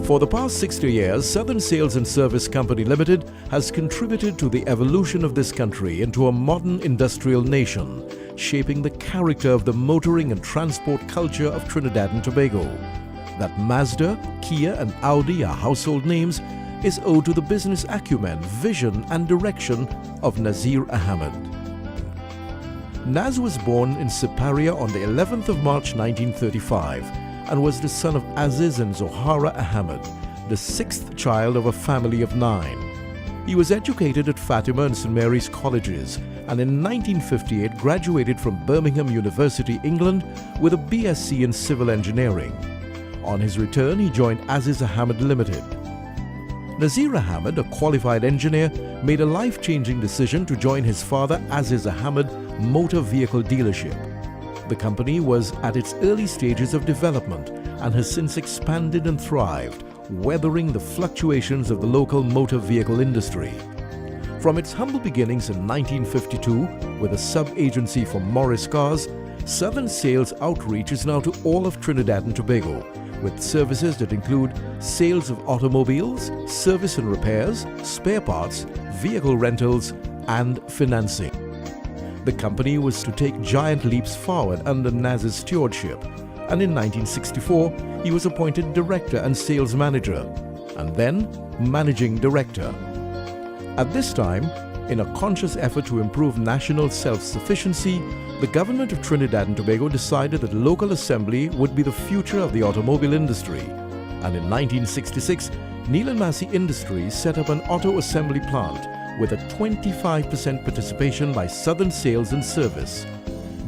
For the past 60 years, Southern Sales and Service Company Limited has contributed to the evolution of this country into a modern industrial nation, shaping the character of the motoring and transport culture of Trinidad and Tobago. That Mazda, Kia and Audi are household names is owed to the business acumen, vision and direction of Nazir Ahamad. Naz was born in Siparia on the 11th of March 1935 and was the son of Aziz and Zohara Ahamad, the sixth child of a family of 9. He was educated at Fatima and St. Mary's Colleges and in 1958 graduated from Birmingham University, England with a BSc in Civil Engineering. On his return, he joined Aziz Ahamad Limited. Nazir Ahamad, a qualified engineer, made a life-changing decision to join his father Aziz Ahamad Motor Vehicle Dealership. The company was at its early stages of development and has since expanded and thrived, weathering the fluctuations of the local motor vehicle industry. From its humble beginnings in 1952 with a sub-agency for Morris Cars, Southern Sales outreach is now to all of Trinidad and Tobago, with services that include sales of automobiles, service and repairs, spare parts, vehicle rentals, and financing. The company was to take giant leaps forward under Naz's stewardship, and in 1964 he was appointed director and sales manager, and then managing director. At this time, in a conscious effort to improve national self-sufficiency, the government of Trinidad and Tobago decided that local assembly would be the future of the automobile industry, and in 1966, Neil & Massey Industries set up an auto assembly plant with a 25% participation by Southern Sales and Service.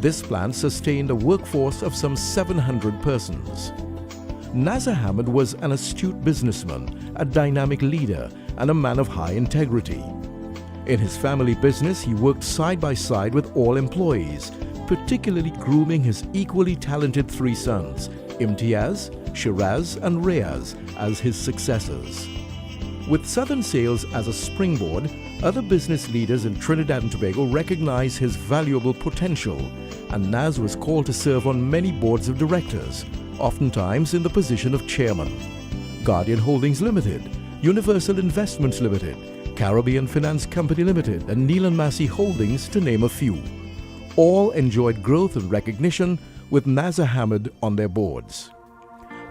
This plant sustained a workforce of some 700 persons. Naz Ahamad was an astute businessman, a dynamic leader, and a man of high integrity. In his family business, he worked side by side with all employees, particularly grooming his equally talented 3 sons, Imtiaz, Shiraz and Reyaz, as his successors. With Southern Sales as a springboard, other business leaders in Trinidad and Tobago recognized his valuable potential, and Naz was called to serve on many boards of directors, oftentimes in the position of chairman. Guardian Holdings Limited, Universal Investments Limited, Caribbean Finance Company Limited, and Neil & Massey Holdings, to name a few. All enjoyed growth and recognition with Naz Ahamad on their boards.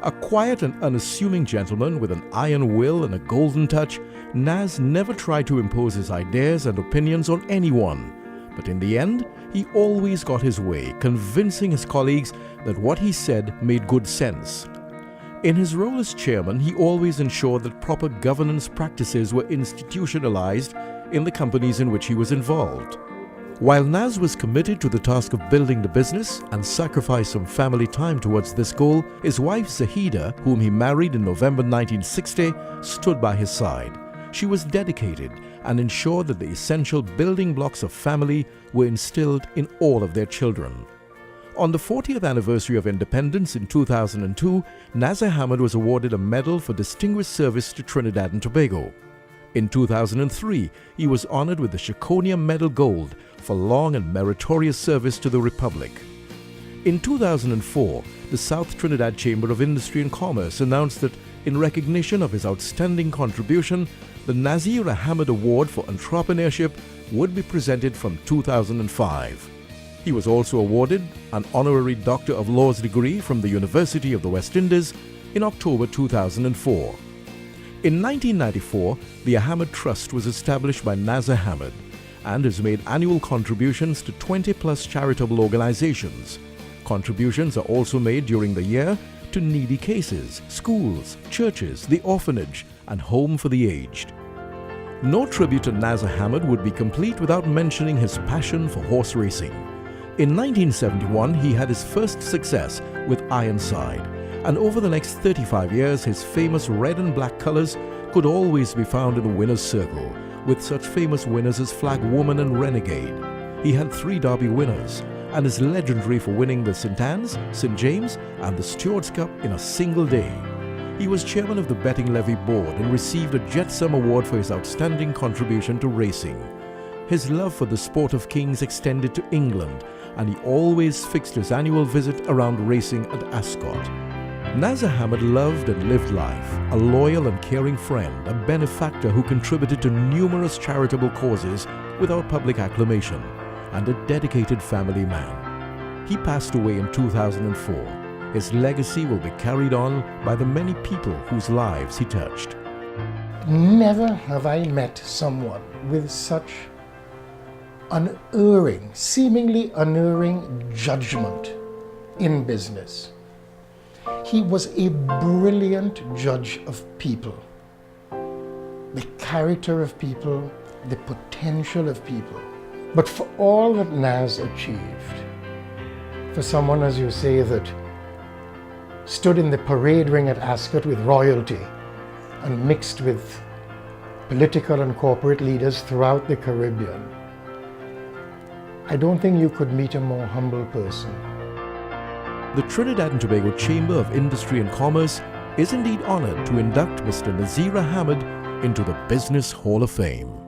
A quiet and unassuming gentleman with an iron will and a golden touch, Naz never tried to impose his ideas and opinions on anyone, but in the end, he always got his way, convincing his colleagues that what he said made good sense. In his role as chairman, he always ensured that proper governance practices were institutionalized in the companies in which he was involved. While Naz was committed to the task of building the business and sacrificed some family time towards this goal, his wife Zahida, whom he married in November 1960, stood by his side. She was dedicated and ensured that the essential building blocks of family were instilled in all of their children. On the 40th anniversary of independence in 2002, Naz Ahamad was awarded a medal for distinguished service to Trinidad and Tobago. In 2003, he was honored with the Shakonia Medal Gold for long and meritorious service to the Republic. In 2004, the South Trinidad Chamber of Industry and Commerce announced that, in recognition of his outstanding contribution, the Nazir Ahamad Award for Entrepreneurship would be presented from 2005. He was also awarded an honorary Doctor of Laws degree from the University of the West Indies in October 2004. In 1994, the Ahamad Trust was established by Naz Ahamad and has made annual contributions to 20-plus charitable organizations. Contributions are also made during the year to needy cases, schools, churches, the orphanage, and home for the aged. No tribute to Naz Ahamad would be complete without mentioning his passion for horse racing. In 1971, he had his first success with Ironside, and over the next 35 years, his famous red and black colors could always be found in the winner's circle, with such famous winners as Flag Woman and Renegade. He had 3 Derby winners, and is legendary for winning the St. Anne's, St. James, and the Stewards Cup in a single day. He was chairman of the Betting Levy Board and received a Jetsam Award for his outstanding contribution to racing. His love for the sport of kings extended to England, and he always fixed his annual visit around racing at Ascot. Nazir Ahamad loved and lived life, a loyal and caring friend, a benefactor who contributed to numerous charitable causes without public acclamation, and a dedicated family man. He passed away in 2004. His legacy will be carried on by the many people whose lives he touched. Never have I met someone with such unerring, seemingly unerring judgment in business. He was a brilliant judge of people, the character of people, the potential of people. But for all that Naz achieved, for someone, as you say, that stood in the parade ring at Ascot with royalty and mixed with political and corporate leaders throughout the Caribbean, I don't think you could meet a more humble person. The Trinidad and Tobago Chamber of Industry and Commerce is indeed honored to induct Mr. Nazir Ahamad into the Business Hall of Fame.